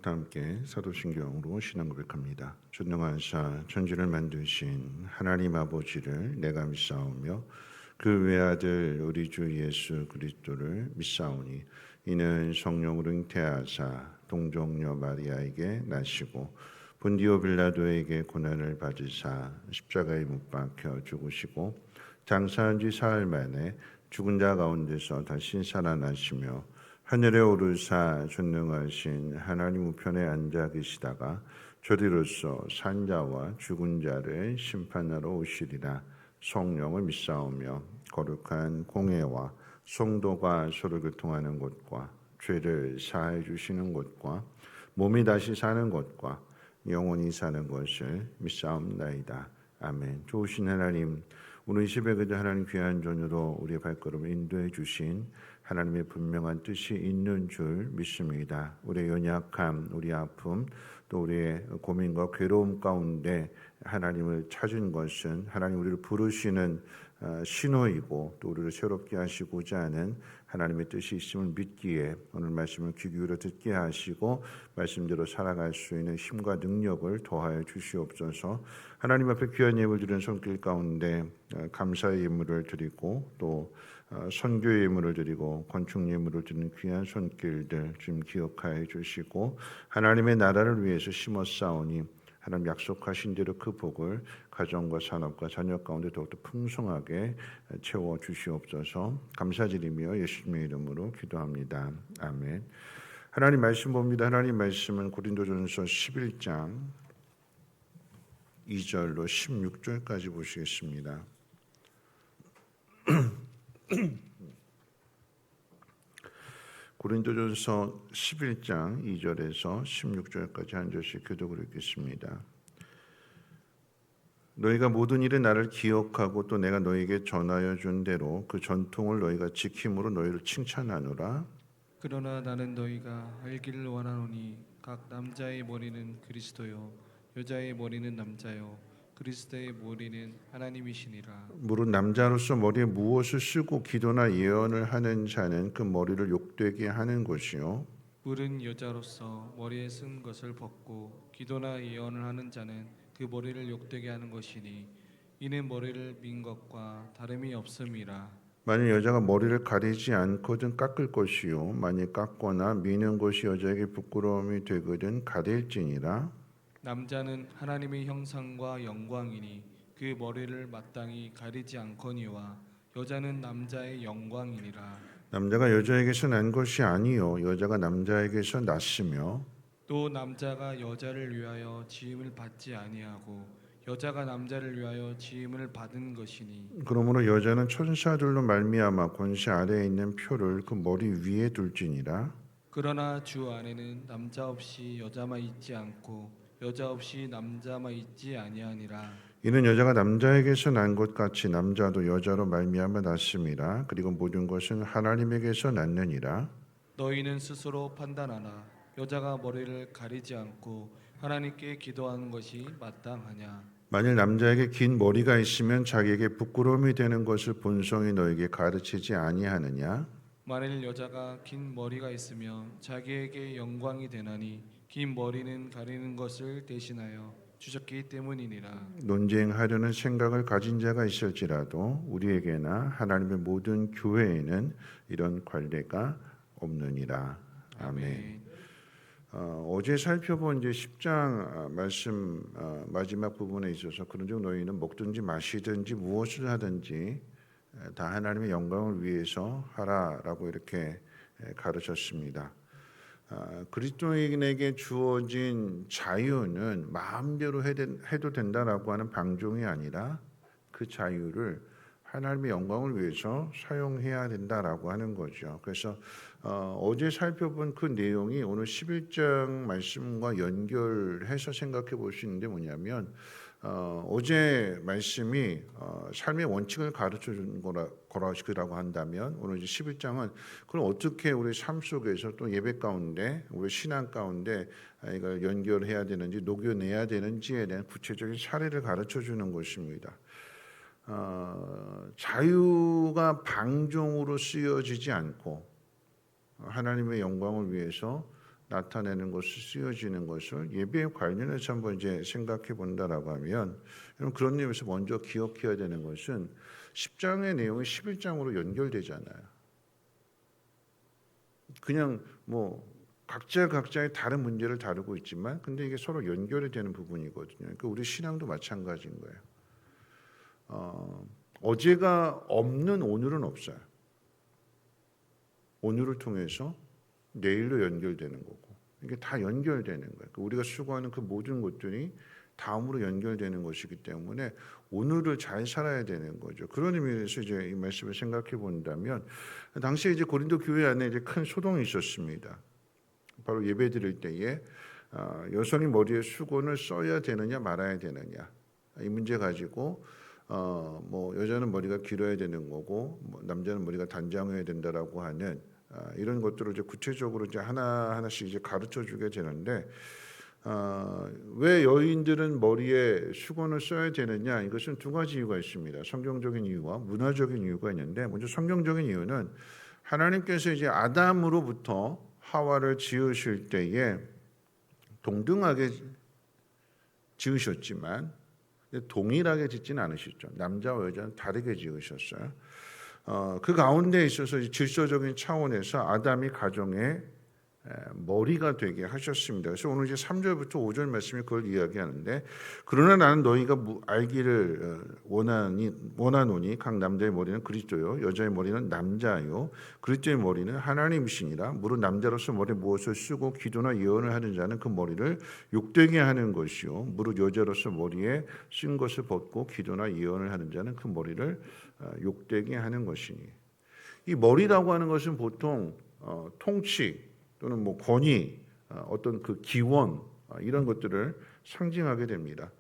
다 함께 사도신경으로 신앙 고백합니다. 전능하사 천지를 만드신 하나님 아버지를 내가 믿사오며 그 외아들 우리 주 예수 그리스도를 믿사오니 이는 성령으로 잉태하사 동정녀 마리아에게 나시고 본디오 빌라도에게 고난을 받으사 십자가에 못 박혀 죽으시고 장사한 지 사흘 만에 죽은 자 가운데서 다시 살아나시며 하늘에 오르사 전능하신 하나님 우편에 앉아 계시다가 저리로서 산자와 죽은 자를 심판하러 오시리라. 성령을 믿사오며 거룩한 공회와 성도가 서로 교통하는 곳과 죄를 사해 주시는 곳과 몸이 다시 사는 곳과 영원히 사는 것을 믿사옵나이다. 아멘. 좋으신 하나님, 오늘 이 새벽에도 하나님 귀한 전으로 우리의 발걸음을 인도해 주신 하나님의 분명한 뜻이 있는 줄 믿습니다. 우리의 연약함, 우리의 아픔, 또 우리의 고민과 괴로움 가운데 하나님을 찾은 것은 하나님 우리를 부르시는 신호이고 또 우리를 새롭게 하시고자 하는 하나님의 뜻이 있음을 믿기에 오늘 말씀을 귀 기울여 듣게 하시고 말씀대로 살아갈 수 있는 힘과 능력을 더하여 주시옵소서. 하나님 앞에 귀한 예물 드리는 손길 가운데 감사의 예물을 드리고 또 선교의 예물을 드리고 건축 예물을 드리는 귀한 손길들 주님 기억하여 주시고 하나님의 나라를 위해서 심었사오니 하나님 약속하신 대로 그 복을 가정과 산업과 자녀 가운데 더욱더 풍성하게 채워 주시옵소서. 감사드리며 예수님의 이름으로 기도합니다. 아멘. 하나님 말씀 봅니다. 하나님 말씀은 고린도전서 11장 2절로 16절까지 보시겠습니다. 고린도전서 11장 2절에서 16절까지 한 절씩 교독을 읽겠습니다. 너희가 모든 일에 나를 기억하고 또 내가 너희에게 전하여 준 대로 그 전통을 너희가 지킴으로 너희를 칭찬하노라. 그러나 나는 너희가 알기를 원하노니 각 남자의 머리는 그리스도요 여자의 머리는 남자요 그리스도의 머리는 하나님이시니라. 무릇 남자로서 머리에 무엇을 쓰고 기도나 예언을 하는 자는 그 머리를 욕되게 하는 것이요 물은 여자로서 머리에 쓴 것을 벗고 기도나 예언을 하는 자는 그 머리를 욕되게 하는 것이니 이는 머리를 민 것과 다름이 없음이라. 만일 여자가 머리를 가리지 않거든 깎을 것이요 만일 깎거나 미는 것이 여자에게 부끄러움이 되거든 가릴지니라. 남자는 하나님의 형상과 영광이니 그 머리를 마땅히 가리지 않거니와 여자는 남자의 영광이니라. 남자가 여자에게서 난 것이 아니요 여자가 남자에게서 났으며 또 남자가 여자를 위하여 지음을 받지 아니하고 여자가 남자를 위하여 지음을 받은 것이니 그러므로 여자는 천사들로 말미암아 권세 아래에 있는 표를 그 머리 위에 둘지니라. 그러나 주 안에는 남자 없이 여자만 있지 않고 여자 없이 남자만 있지 아니하니라. 이는 여자가 남자에게서 난 것 같이 남자도 여자로 말미암아 났음이라. 그리고 모든 것은 하나님에게서 났느니라. 너희는 스스로 판단하라. 여자가 머리를 가리지 않고 하나님께 기도하는 것이 마땅하냐. 만일 남자에게 긴 머리가 있으면 자기에게 부끄러움이 되는 것을 본성이 너에게 가르치지 아니하느냐. 만일 여자가 긴 머리가 있으면 자기에게 영광이 되나니 긴 머리는 가리는 것을 대신하여 주셨기 때문이니라. 논쟁하려는 생각을 가진 자가 있을지라도 우리에게나 하나님의 모든 교회에는 이런 관례가 없느니라. 아멘. 어제 살펴본 이제 10장 말씀 마지막 부분에 있어서 그런즉 너희는 먹든지 마시든지 무엇을 하든지 다 하나님의 영광을 위해서 하라라고 이렇게 가르쳤습니다. 그리스도인에게 주어진 자유는 마음대로 해도 된다라고 하는 방종이 아니라 그 자유를 하나님의 영광을 위해서 사용해야 된다라고 하는 거죠. 그래서 어제 살펴본 그 내용이 오늘 11장 말씀과 연결해서 생각해 볼 수 있는데 뭐냐면 어제 말씀이 삶의 원칙을 가르쳐 준 거라고 한다면 오늘 이제 11장은 그럼 어떻게 우리 삶 속에서 또 예배 가운데 우리 신앙 가운데 이걸 연결해야 되는지 녹여내야 되는지에 대한 구체적인 사례를 가르쳐 주는 것입니다. 자유가 방종으로 쓰여지지 않고 하나님의 영광을 위해서 나타내는 것을 쓰여지는 것을 예배에 관련해서 한번 이제 생각해 본다라고 하면 여러분 그런 의미에서 먼저 기억해야 되는 것은 10장의 내용이 11장으로 연결되잖아요. 그냥 뭐 각자의 다른 문제를 다루고 있지만 근데 이게 서로 연결이 되는 부분이거든요. 그러니까 우리 신앙도 마찬가지인 거예요. 어제가 없는 오늘은 없어요. 오늘을 통해서 내일로 연결되는 거고 이게 다 연결되는 거예요. 그러니까 우리가 수고하는 그 모든 것들이 다음으로 연결되는 것이기 때문에 오늘을 잘 살아야 되는 거죠. 그런 의미에서 이제 이 말씀을 생각해 본다면 당시에 이제 고린도 교회 안에 이제 큰 소동이 있었습니다. 바로 예배 드릴 때에 여성이 머리에 수건을 써야 되느냐 말아야 되느냐 이 문제 가지고 뭐 여자는 머리가 길어야 되는 거고 뭐 남자는 머리가 단장해야 된다라고 하는 이런 것들을 이제 구체적으로 이제 하나씩 이제 가르쳐 주게 되는데 왜 여인들은 머리에 수건을 써야 되느냐 이것은 두 가지 이유가 있습니다. 성경적인 이유와 문화적인 이유가 있는데 먼저 성경적인 이유는 하나님께서 이제 아담으로부터 하와를 지으실 때에 동등하게 지으셨지만 동일하게 짓지는 않으셨죠. 남자와 여자는 다르게 지으셨어요. 그 가운데 있어서 질서적인 차원에서 아담이 가정의 머리가 되게 하셨습니다. 그래서 오늘 이제 3절부터 5절 말씀이 그걸 이야기하는데 그러나 나는 너희가 알기를 원하노니 각 남자의 머리는 그리스도요 여자의 머리는 남자요 그리스도의 머리는 하나님이시니라. 무릇 남자로서 머리에 무엇을 쓰고 기도나 예언을 하는 자는 그 머리를 욕되게 하는 것이요 무릇 여자로서 머리에 쓴 것을 벗고 기도나 예언을 하는 자는 그 머리를 욕되게 하는 것이니. 이 머리라고 하는 것은 보통 통치 또는 뭐 권위, 어떤 그 기원 이런 것들을 상징하게 됩니다.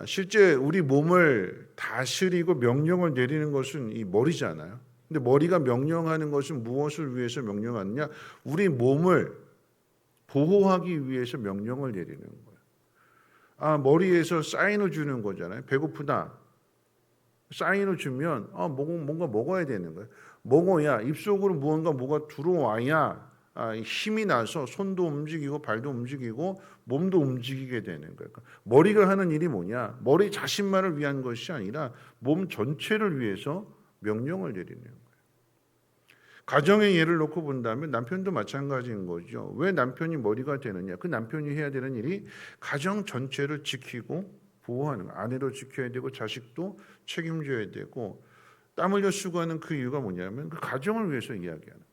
실제 우리 몸을 다스리고 명령을 내리는 것은 이 머리잖아요. 근데 머리가 명령하는 것은 무엇을 위해서 명령하느냐? 우리 몸을 보호하기 위해서 명령을 내리는 거예요. 머리에서 사인을 주는 거잖아요. 배고프다. 사인을 주면 뭔가 먹어야 되는 거예요. 먹어야 입속으로 뭐가 들어와야 힘이 나서 손도 움직이고 발도 움직이고 몸도 움직이게 되는 거예요. 머리가 하는 일이 뭐냐? 머리 자신만을 위한 것이 아니라 몸 전체를 위해서 명령을 내리는 거예요. 가정의 예를 놓고 본다면 남편도 마찬가지인 거죠. 왜 남편이 머리가 되느냐? 그 남편이 해야 되는 일이 가정 전체를 지키고 보호하는 거예요. 아내도 지켜야 되고 자식도 책임져야 되고 땀 흘려 수고하는 그 이유가 뭐냐면 그 가정을 위해서 이야기하는 거예요.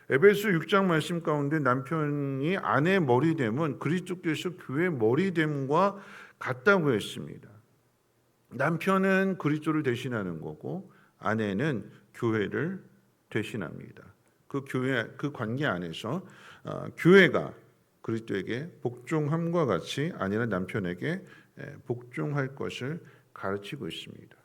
에베소 6장 말씀 가운데 남편이 아내의 머리됨은 그리스도께서 교회의 머리됨과 같다고 했습니다. 남편은 그리스도를 대신하는 거고 아내는 교회를 대신합니다. 그 관계 안에서 교회가 그리스도에게 복종함과 같이 아내는 남편에게 복종할 것을 가르치고 있습니다.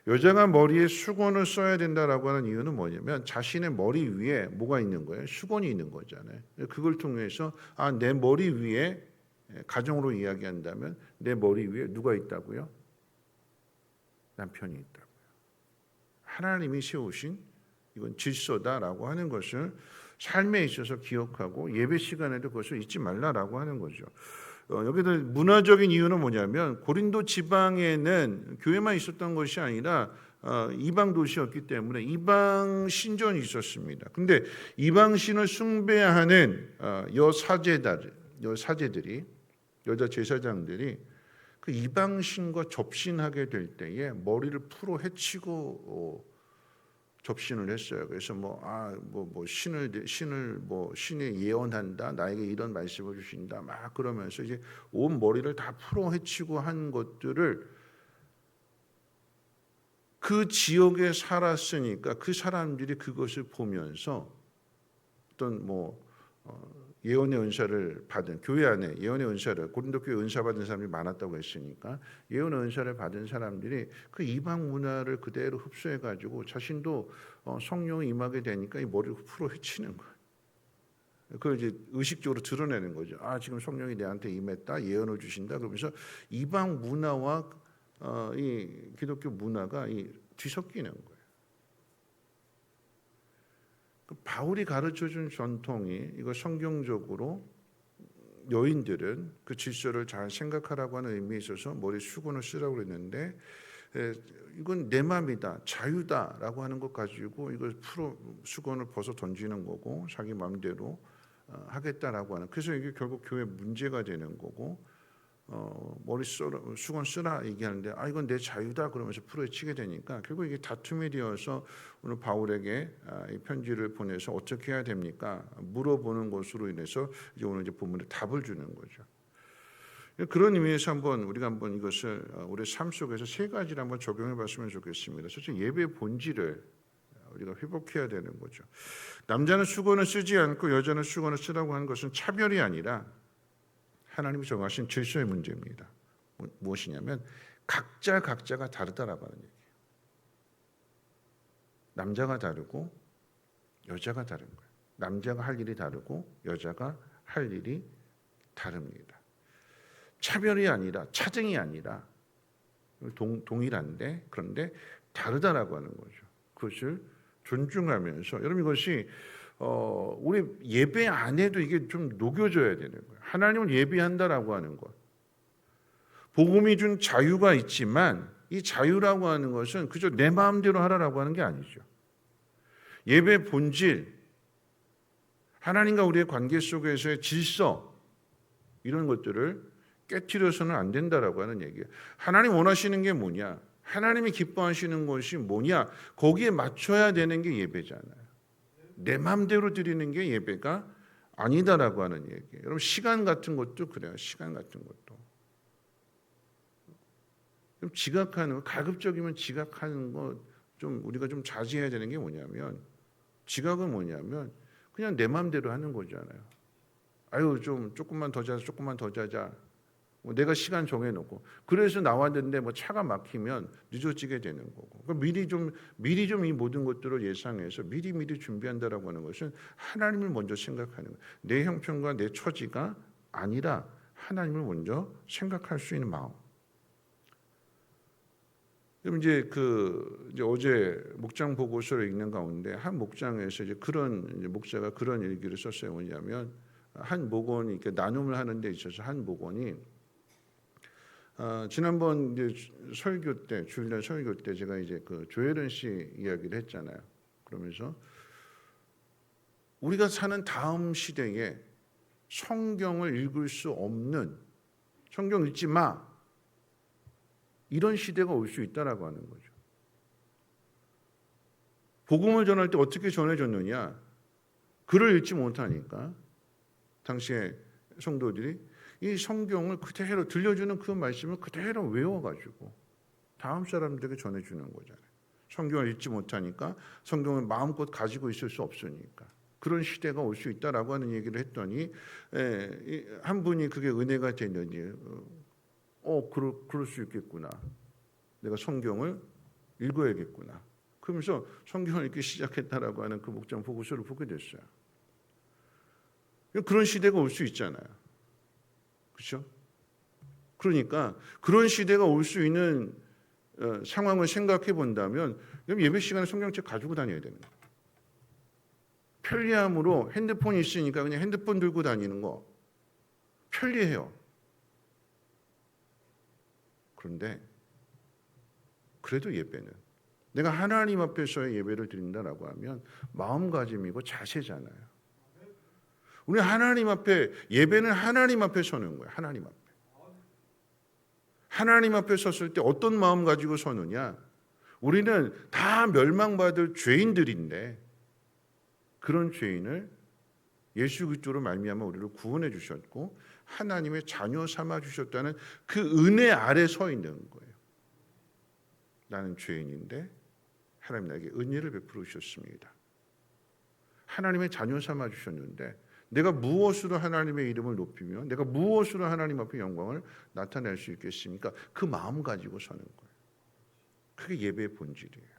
여자가 머리에 수건을 써야 된다라고 하는 이유는 뭐냐면 자신의 머리 위에 뭐가 있는 거예요? 수건이 있는 거잖아요. 그걸 통해서 내 머리 위에 가정으로 이야기한다면 내 머리 위에 누가 있다고요? 남편이 있다고요. 하나님이 세우신 이건 질서다라고 하는 것을 삶에 있어서 기억하고 예배 시간에도 그것을 잊지 말라라고 하는 거죠. 여기서 문화적인 이유는 뭐냐면 고린도 지방에는 교회만 있었던 것이 아니라 이방 도시였기 때문에 이방 신전이 있었습니다. 근데 이방 신을 숭배하는 여사제들이 여자 제사장들이 그 이방 신과 접신하게 될 때에 머리를 풀어 헤치고 접신을 했어요. 그래서 신이 예언한다. 나에게 이런 말씀을 주신다. 막 그러면서 이제 온 머리를 다 풀어 헤치고 한 것들을 그 지역에 살았으니까 그 사람들이 그것을 보면서 어떤 예언의 은사를 받은 교회 안에 예언의 은사를 고린도 교회 은사 받은 사람이 많았다고 했으니까 예언의 은사를 받은 사람들이 그 이방 문화를 그대로 흡수해 가지고 자신도 성령이 임하게 되니까 이 머리를 풀어 헤치는 거예요. 그걸 이제 의식적으로 드러내는 거죠. 지금 성령이 내한테 임했다, 예언을 주신다. 그러면서 이방 문화와 이 기독교 문화가 뒤섞이는 거예요. 바울이 가르쳐준 전통이 이거 성경적으로 여인들은 그 질서를 잘 생각하라고 하는 의미에 있어서 머리 수건을 쓰라고 그랬는데 이건 내 맘이다, 자유다라고 하는 것 가지고 이걸 수건을 벗어 던지는 거고 자기 마음대로 하겠다라고 하는, 그래서 이게 결국 교회 문제가 되는 거고 수건 쓰라 얘기하는데 이건 내 자유다 그러면서 풀어치게 되니까 결국 이게 다툼이 되어서 오늘 바울에게 이 편지를 보내서 어떻게 해야 됩니까? 물어보는 것으로 인해서 이제 오늘 이제 본문에 답을 주는 거죠. 그런 의미에서 우리가 한번 이것을 우리 삶 속에서 세 가지를 한번 적용해 봤으면 좋겠습니다. 첫째, 예배의 본질을 우리가 회복해야 되는 거죠. 남자는 수건을 쓰지 않고 여자는 수건을 쓰라고 하는 것은 차별이 아니라 하나님이 정하신 질서의 문제입니다. 무엇이냐면 각자가 다르다라고 하는 얘기예요. 남자가 다르고 여자가 다른 거예요. 남자가 할 일이 다르고 여자가 할 일이 다릅니다. 차별이 아니라 차등이 아니라 동일한데 그런데 다르다라고 하는 거죠. 그것을 존중하면서 여러분 이것이 우리 예배 안에도 이게 좀 녹여져야 되는 거예요. 하나님을 예배한다라고 하는 것. 복음이 준 자유가 있지만 이 자유라고 하는 것은 그저 내 마음대로 하라라고 하는 게 아니죠. 예배 본질, 하나님과 우리의 관계 속에서의 질서 이런 것들을 깨트려서는 안 된다라고 하는 얘기예요. 하나님 원하시는 게 뭐냐? 하나님이 기뻐하시는 것이 뭐냐? 거기에 맞춰야 되는 게 예배잖아요. 내 마음대로 드리는 게 예배가 아니다라고 하는 얘기예요. 여러분 시간 같은 것도 그래요. 시간 같은 것도 좀 지각하는 거, 가급적이면 지각하는 거 좀 우리가 좀 자제해야 되는 게 뭐냐면 지각은 뭐냐면 그냥 내 마음대로 하는 거잖아요. 조금만 더 자자. 내가 시간 정해놓고 그래서 나왔는데 차가 막히면 늦어지게 되는 거고 미리 좀 이 모든 것들을 예상해서 미리 준비한다라고 하는 것은 하나님을 먼저 생각하는 거예요. 내 형편과 내 처지가 아니라 하나님을 먼저 생각할 수 있는 마음. 그럼 이제 어제 목장 보고서를 읽는 가운데 한 목장에서 이제 목자가 그런 얘기를 썼어요. 뭐냐면 한 목원이 이렇게 나눔을 하는 데 있어서 한 목원이 지난번 이제 주일날 설교 때 제가 이제 조혜련 씨 이야기를 했잖아요. 그러면서 우리가 사는 다음 시대에 성경을 읽을 수 없는, 성경 읽지 마, 이런 시대가 올 수 있다라고 하는 거죠. 복음을 전할 때 어떻게 전해줬느냐? 글을 읽지 못하니까 당시에 성도들이 이 성경을 그대로 들려주는 그 말씀을 그대로 외워가지고 다음 사람들에게 전해주는 거잖아요. 성경을 읽지 못하니까 성경을 마음껏 가지고 있을 수 없으니까 그런 시대가 올 수 있다라고 하는 얘기를 했더니 한 분이 그게 은혜가 됐는지 그럴 수 있겠구나. 내가 성경을 읽어야겠구나. 그러면서 성경을 읽기 시작했다라고 하는 그 목장 보고서를 보게 됐어요. 그런 시대가 올 수 있잖아요. 그렇죠? 그러니까 그런 시대가 올 수 있는 상황을 생각해 본다면 예배 시간에 성경책 가지고 다녀야 되는 거예요. 편리함으로 핸드폰이 있으니까 그냥 핸드폰 들고 다니는 거 편리해요. 그런데 그래도 예배는 내가 하나님 앞에서의 예배를 드린다라고 하면 마음가짐이고 자세잖아요. 우리 하나님 앞에 예배는 하나님 앞에 서는 거예요. 하나님 앞에. 하나님 앞에 섰을 때 어떤 마음 가지고 서느냐? 우리는 다 멸망받을 죄인들인데 그런 죄인을 예수 그리스도로 말미암아 우리를 구원해 주셨고 하나님의 자녀 삼아 주셨다는 그 은혜 아래 서 있는 거예요. 나는 죄인인데 하나님 나에게 은혜를 베풀어 주셨습니다. 하나님의 자녀 삼아 주셨는데 내가 무엇으로 하나님의 이름을 높이며 내가 무엇으로 하나님 앞에 영광을 나타낼 수 있겠습니까? 그 마음 가지고 서는 거예요. 그게 예배의 본질이에요.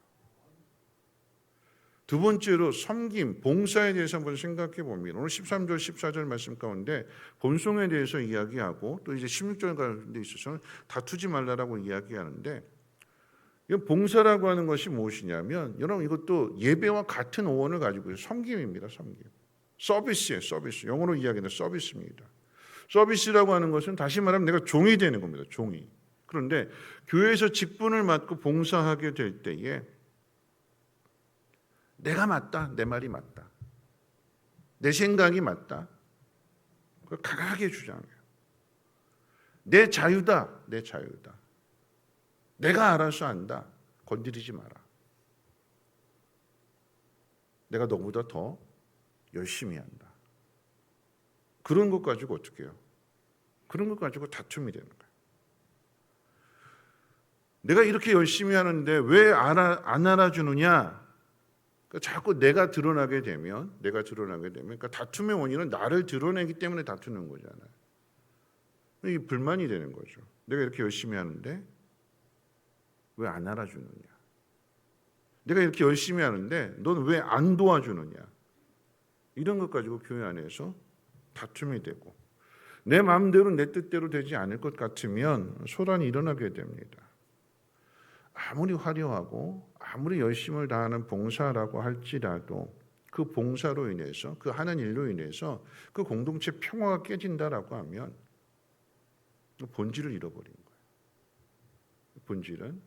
두 번째로 섬김, 봉사에 대해서 한번 생각해 봅니다. 오늘 13절, 14절 말씀 가운데 본송에 대해서 이야기하고 또 이제 16절 가운데 있어서는 다투지 말라라고 이야기하는데 이건 봉사라고 하는 것이 무엇이냐면 여러분 이것도 예배와 같은 어원을 가지고 있어요. 섬김입니다. 섬김. 서비스예요. 서비스. 영어로 이야기하는 서비스입니다. 서비스라고 하는 것은 다시 말하면 내가 종이 되는 겁니다. 종이. 그런데 교회에서 직분을 맡고 봉사하게 될 때에 내가 맞다. 내 말이 맞다. 내 생각이 맞다. 그걸 강하게 주장해요. 내 자유다. 내 자유다. 내가 알아서 한다. 건드리지 마라. 내가 너보다 더 열심히 한다. 그런 것 가지고 어떻게 해요? 그런 것 가지고 다툼이 되는 거예요. 내가 이렇게 열심히 하는데 왜 안 알아주느냐? 그러니까 자꾸 내가 드러나게 되면 그러니까 다툼의 원인은 나를 드러내기 때문에 다투는 거잖아요. 이게 불만이 되는 거죠. 내가 이렇게 열심히 하는데 왜 안 알아주느냐? 내가 이렇게 열심히 하는데 넌 왜 안 도와주느냐? 이런 것 가지고 교회 안에서 다툼이 되고 내 마음대로 내 뜻대로 되지 않을 것 같으면 소란이 일어나게 됩니다. 아무리 화려하고 아무리 열심을 다하는 봉사라고 할지라도 그 봉사로 인해서 그 하는 일로 인해서 그 공동체 평화가 깨진다라고 하면 본질을 잃어버린 거예요. 본질은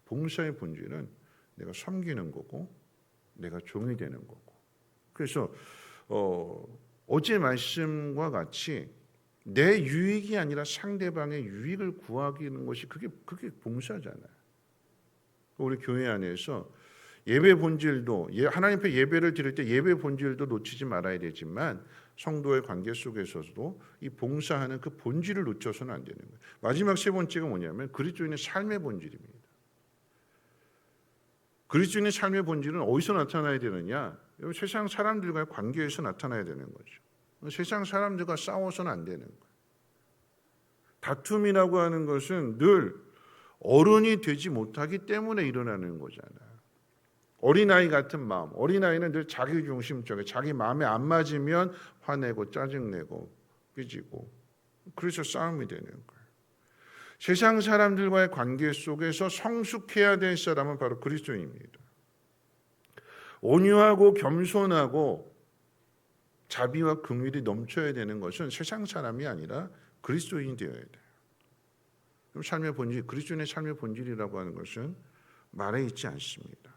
봉사의 본질은 내가 섬기는 거고 내가 종이 되는 거고. 그래서 어제 말씀과 같이 내 유익이 아니라 상대방의 유익을 구하기는 것이 그게 봉사잖아요. 우리 교회 안에서 예배 본질도 하나님 앞에 예배를 드릴 때 예배 본질도 놓치지 말아야 되지만 성도의 관계 속에서도 이 봉사하는 그 본질을 놓쳐서는 안 되는 거예요. 마지막 세 번째가 뭐냐면 그리스도인의 삶의 본질입니다. 그리스도인의 삶의 본질은 어디서 나타나야 되느냐? 세상 사람들과의 관계에서 나타나야 되는 거죠. 세상 사람들과 싸워서는 안 되는 거예요. 다툼이라고 하는 것은 늘 어른이 되지 못하기 때문에 일어나는 거잖아요. 어린아이 같은 마음. 어린아이는 늘 자기중심적이에요. 자기 마음에 안 맞으면 화내고 짜증내고 삐지고 그래서 싸움이 되는 거예요. 세상 사람들과의 관계 속에서 성숙해야 될 사람은 바로 그리스도인입니다. 온유하고 겸손하고 자비와 긍휼이 넘쳐야 되는 것은 세상 사람이 아니라 그리스도인이 되어야 돼요. 그럼 삶의 본질, 그리스도인의 삶의 본질이라고 하는 것은 말에 있지 않습니다.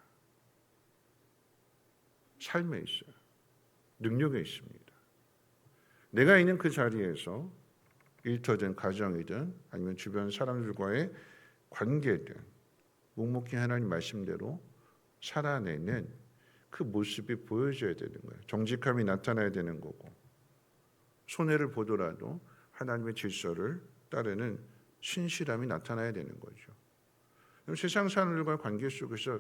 삶에 있어요. 능력에 있습니다. 내가 있는 그 자리에서 일터든 가정이든 아니면 주변 사람들과의 관계든 묵묵히 하나님 말씀대로 살아내는 그 모습이 보여져야 되는 거예요. 정직함이 나타나야 되는 거고 손해를 보더라도 하나님의 질서를 따르는 신실함이 나타나야 되는 거죠. 세상 사람들과의 관계 속에서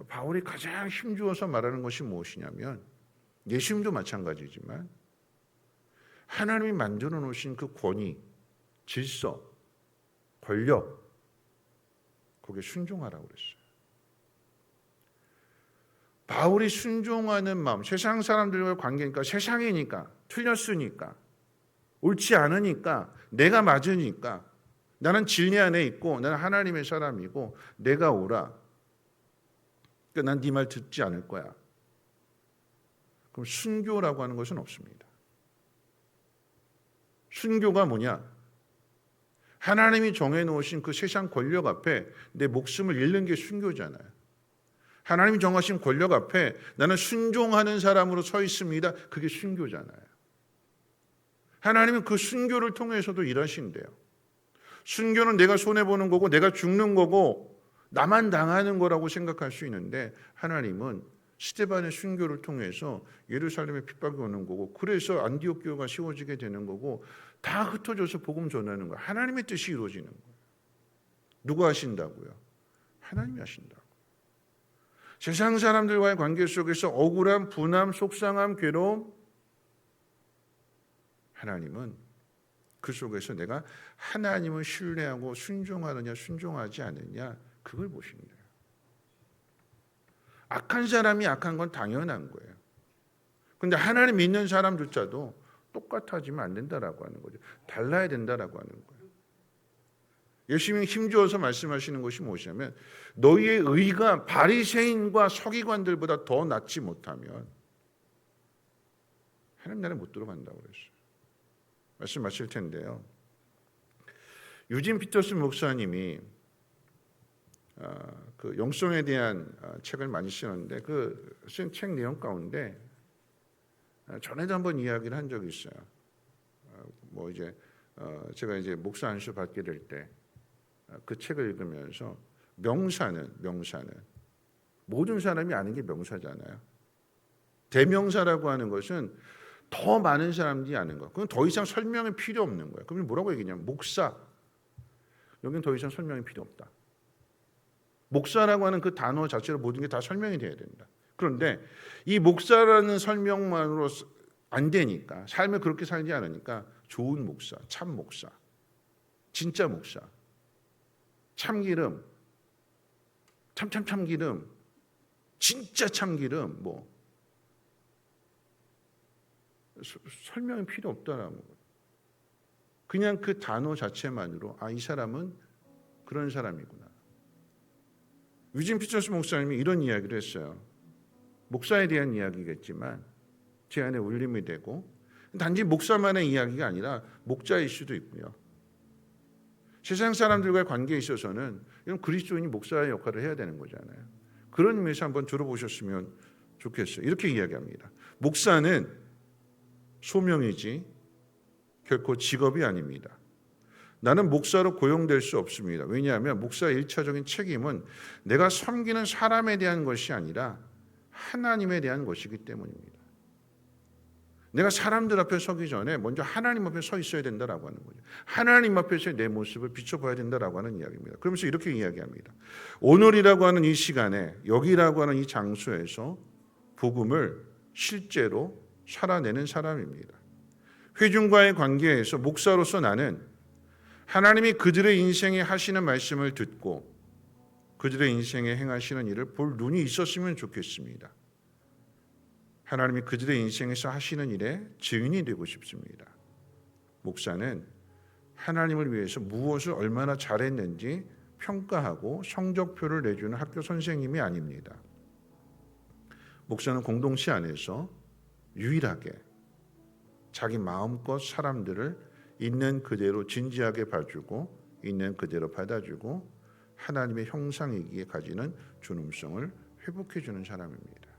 바울이 가장 힘주어서 말하는 것이 무엇이냐면 예수님도 마찬가지지만 하나님이 만들어 놓으신 그 권위, 질서, 권력 거기에 순종하라고 그랬어요. 바울이 순종하는 마음, 세상 사람들과의 관계니까 세상이니까 틀렸으니까 옳지 않으니까 내가 맞으니까 나는 진리 안에 있고 나는 하나님의 사람이고 내가 옳아. 그러니까 난 네 말 듣지 않을 거야. 그럼 순교라고 하는 것은 없습니다. 순교가 뭐냐? 하나님이 정해놓으신 그 세상 권력 앞에 내 목숨을 잃는 게 순교잖아요. 하나님이 정하신 권력 앞에 나는 순종하는 사람으로 서 있습니다. 그게 순교잖아요. 하나님은 그 순교를 통해서도 일하신대요. 순교는 내가 손해보는 거고 내가 죽는 거고 나만 당하는 거라고 생각할 수 있는데 하나님은 스데반의 순교를 통해서 예루살렘에 핍박이 오는 거고 그래서 안디옥 교회가 세워지게 되는 거고 다 흩어져서 복음 전하는 거예요. 하나님의 뜻이 이루어지는 거예요. 누가 하신다고요? 하나님이 하신다고. 세상 사람들과의 관계 속에서 억울함, 분함, 속상함, 괴로움 하나님은 그 속에서 내가 하나님을 신뢰하고 순종하느냐 순종하지 않느냐 그걸 보신대요. 악한 사람이 악한 건 당연한 거예요. 그런데 하나님 믿는 사람조차도 똑같아지면 안 된다라고 하는 거죠. 달라야 된다라고 하는 거예요. 예수님이 힘주어서 말씀하시는 것이 무엇이냐면 너희의 의가 바리새인과 서기관들보다 더 낫지 못하면 하나님 나라에 못 들어간다고 그랬어요. 말씀 마칠 텐데요. 유진 피터슨 목사님이 그 영성에 대한 책을 많이 쓰는데 그 쓴 책 내용 가운데 전에도 한번 이야기를 한 적이 있어요. 뭐 이제 제가 이제 목사 안수 받게 될 때 그 책을 읽으면서 명사는 모든 사람이 아는 게 명사잖아요. 대명사라고 하는 것은 더 많은 사람들이 아는 거. 그건 더 이상 설명이 필요 없는 거예요. 그럼 뭐라고 얘기냐면 목사. 여기는 더 이상 설명이 필요 없다. 목사라고 하는 그 단어 자체로 모든 게 다 설명이 돼야 된다. 그런데 이 목사라는 설명만으로 안 되니까 삶을 그렇게 살지 않으니까 좋은 목사, 참 목사, 진짜 목사, 참기름, 참기름, 진짜 참기름 뭐 설명이 필요 없다라는 거예요. 그냥 그 단어 자체만으로 이 사람은 그런 사람이구나. 유진 피터슨 목사님이 이런 이야기를 했어요. 목사에 대한 이야기겠지만 제 안에 울림이 되고 단지 목사만의 이야기가 아니라 목자일 수도 있고요. 세상 사람들과의 관계에 있어서는 이런 그리스도인이 목사의 역할을 해야 되는 거잖아요. 그런 의미에서 한번 들어보셨으면 좋겠어요. 이렇게 이야기합니다. 목사는 소명이지 결코 직업이 아닙니다. 나는 목사로 고용될 수 없습니다. 왜냐하면 목사의 1차적인 책임은 내가 섬기는 사람에 대한 것이 아니라 하나님에 대한 것이기 때문입니다. 내가 사람들 앞에 서기 전에 먼저 하나님 앞에 서 있어야 된다라고 하는 거죠. 하나님 앞에서 내 모습을 비춰봐야 된다라고 하는 이야기입니다. 그러면서 이렇게 이야기합니다. 오늘이라고 하는 이 시간에 여기라고 하는 이 장소에서 복음을 실제로 살아내는 사람입니다. 회중과의 관계에서 목사로서 나는 하나님이 그들의 인생에 하시는 말씀을 듣고 그들의 인생에 행하시는 일을 볼 눈이 있었으면 좋겠습니다. 하나님이 그들의 인생에서 하시는 일에 증인이 되고 싶습니다. 목사는 하나님을 위해서 무엇을 얼마나 잘했는지 평가하고 성적표를 내주는 학교 선생님이 아닙니다. 목사는 공동체 안에서 유일하게 자기 마음껏 사람들을 있는 그대로 진지하게 봐주고 있는 그대로 받아주고 하나님의 형상이기에 가지는 존엄성을 회복해주는 사람입니다.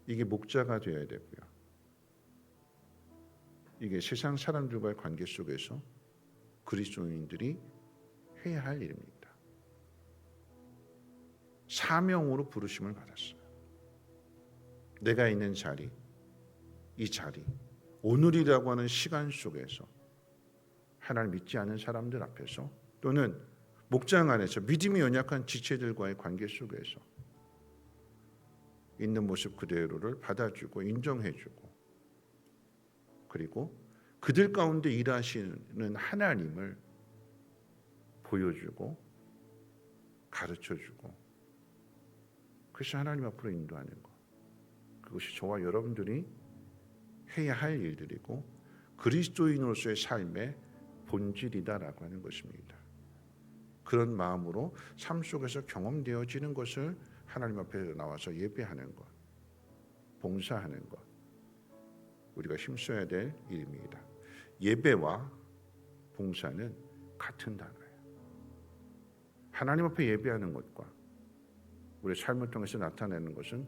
이게 목자가 되어야 되고요. 이게 세상 사람들과의 관계 속에서 그리스도인들이 해야 할 일입니다. 사명으로 부르심을 받았어요. 내가 있는 자리, 이 자리, 오늘이라고 하는 시간 속에서 하나님 믿지 않는 사람들 앞에서 또는 목장 안에서 믿음이 연약한 지체들과의 관계 속에서 있는 모습 그대로를 받아주고 인정해주고 그리고 그들 가운데 일하시는 하나님을 보여주고 가르쳐주고 그것이 하나님 앞으로 인도하는 것. 그것이 저와 여러분들이 해야 할 일들이고 그리스도인으로서의 삶의 본질이다라고 하는 것입니다. 그런 마음으로 삶 속에서 경험되어지는 것을 하나님 앞에 나와서 예배하는 것, 봉사하는 것, 우리가 힘써야 될 일입니다. 예배와 봉사는 같은 단어예요. 하나님 앞에 예배하는 것과 우리의 삶을 통해서 나타내는 것은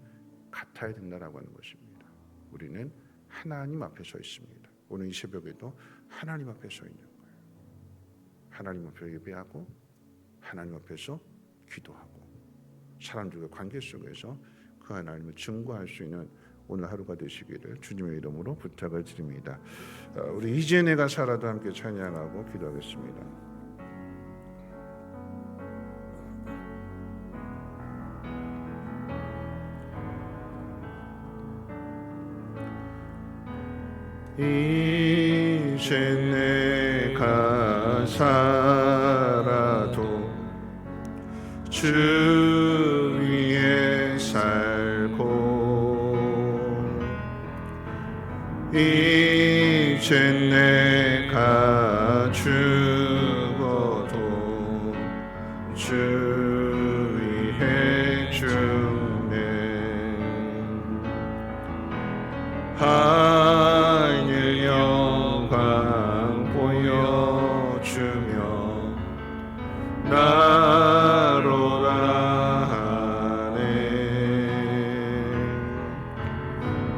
같아야 된다라고 하는 것입니다. 우리는 하나님 앞에 서 있습니다. 오늘 이 새벽에도 하나님 앞에 서 있는 거예요. 하나님 앞에 예배하고 하나님 앞에서 기도하고 사람들과 관계 속에서 그 하나님을 증거할 수 있는 오늘 하루가 되시기를 주님의 이름으로 부탁을 드립니다. 우리 이제 내가 살아도 함께 찬양하고 기도하겠습니다. 이제 내가 살아도 주 위에 살고 이제 내가 주 죽어도 주의해 주네. 하늘 영광 보여주며 나로라 하네.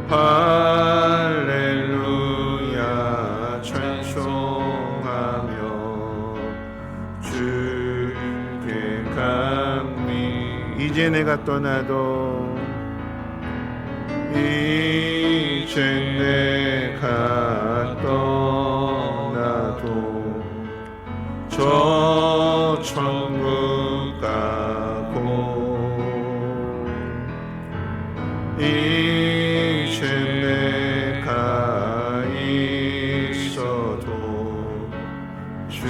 할렐루야 찬송하며 주께 감히. 이제 내가 떠나도 이제 내가 떠나도 저 천국 가고 이제 내가 있어도 주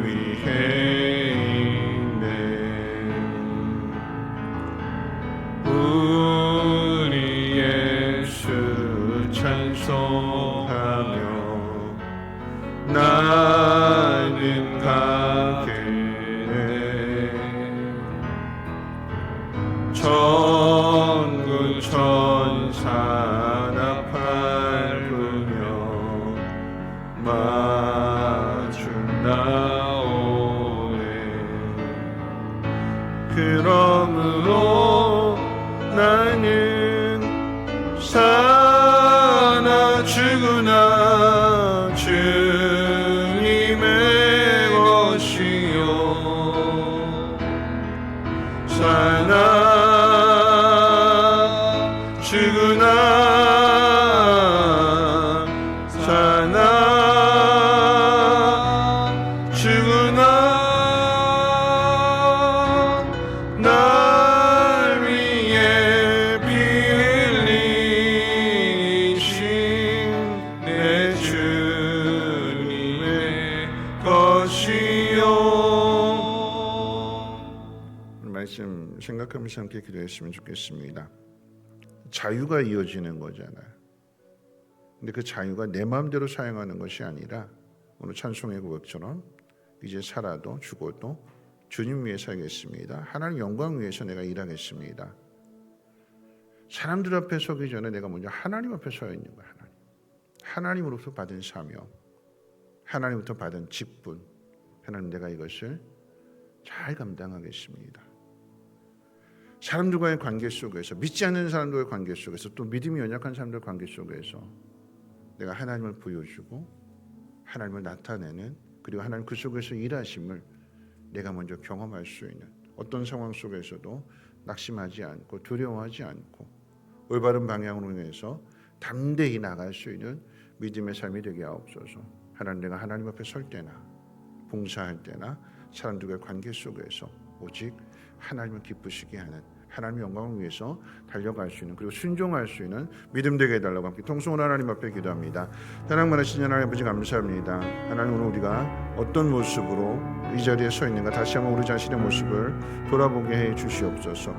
위에 있네. 우리 예수 찬송하며 나는 가겠네. 천군 천사 나 밟으며 마주 나오네. 그러므로 나는 사나 죽으나 주님의 것이요 사나 죽으나 사나 죽으나 날 위해 피 흘리신 내 주님의 것이요. 말씀 생각하면서 함께 기도했으면 좋겠습니다. 자유가 이어지는 거잖아요. 근데 그 자유가 내 마음대로 사용하는 것이 아니라 오늘 찬송의 고백처럼 이제 살아도 죽어도 주님 위해 살겠습니다. 하나님 영광 위해서 내가 일하겠습니다. 사람들 앞에 서기 전에 내가 먼저 하나님 앞에 서 있는 거예요. 하나님으로부터 받은 사명, 하나님부터 받은 직분, 하나님 내가 이것을 잘 감당하겠습니다. 사람들과의 관계 속에서, 믿지 않는 사람들과의 관계 속에서, 또 믿음이 연약한 사람들과의 관계 속에서 내가 하나님을 보여주고 하나님을 나타내는, 그리고 하나님 그 속에서 일하심을 내가 먼저 경험할 수 있는, 어떤 상황 속에서도 낙심하지 않고 두려워하지 않고 올바른 방향으로 인해서 담대히 나갈 수 있는 믿음의 삶이 되게 하옵소서. 하나님, 내가 하나님 앞에 설 때나 봉사할 때나 사람들과의 관계 속에서 오직 하나님을 기쁘시게 하는, 하나님의 영광을 위해서 달려갈 수 있는, 그리고 순종할 수 있는 믿음 되게 해달라고 함께 통성으로 하나님 앞에 기도합니다. 사랑받으신 하나님 아버지 감사합니다. 하나님, 오늘 우리가 어떤 모습으로 이 자리에 서 있는가 다시 한번 우리 자신의 모습을 돌아보게 해 주시옵소서.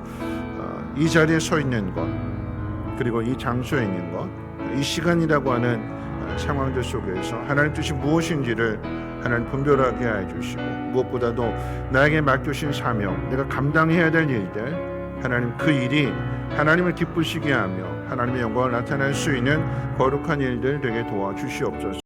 이 자리에 서 있는 것, 그리고 이 장소에 있는 것, 이 시간이라고 하는 상황들 속에서 하나님 뜻이 무엇인지를 하나님 분별하게 해주시고, 무엇보다도 나에게 맡겨신 사명, 내가 감당해야 될 일들, 하나님 그 일이 하나님을 기쁘시게 하며 하나님의 영광을 나타낼 수 있는 거룩한 일들 되게 도와주시옵소서.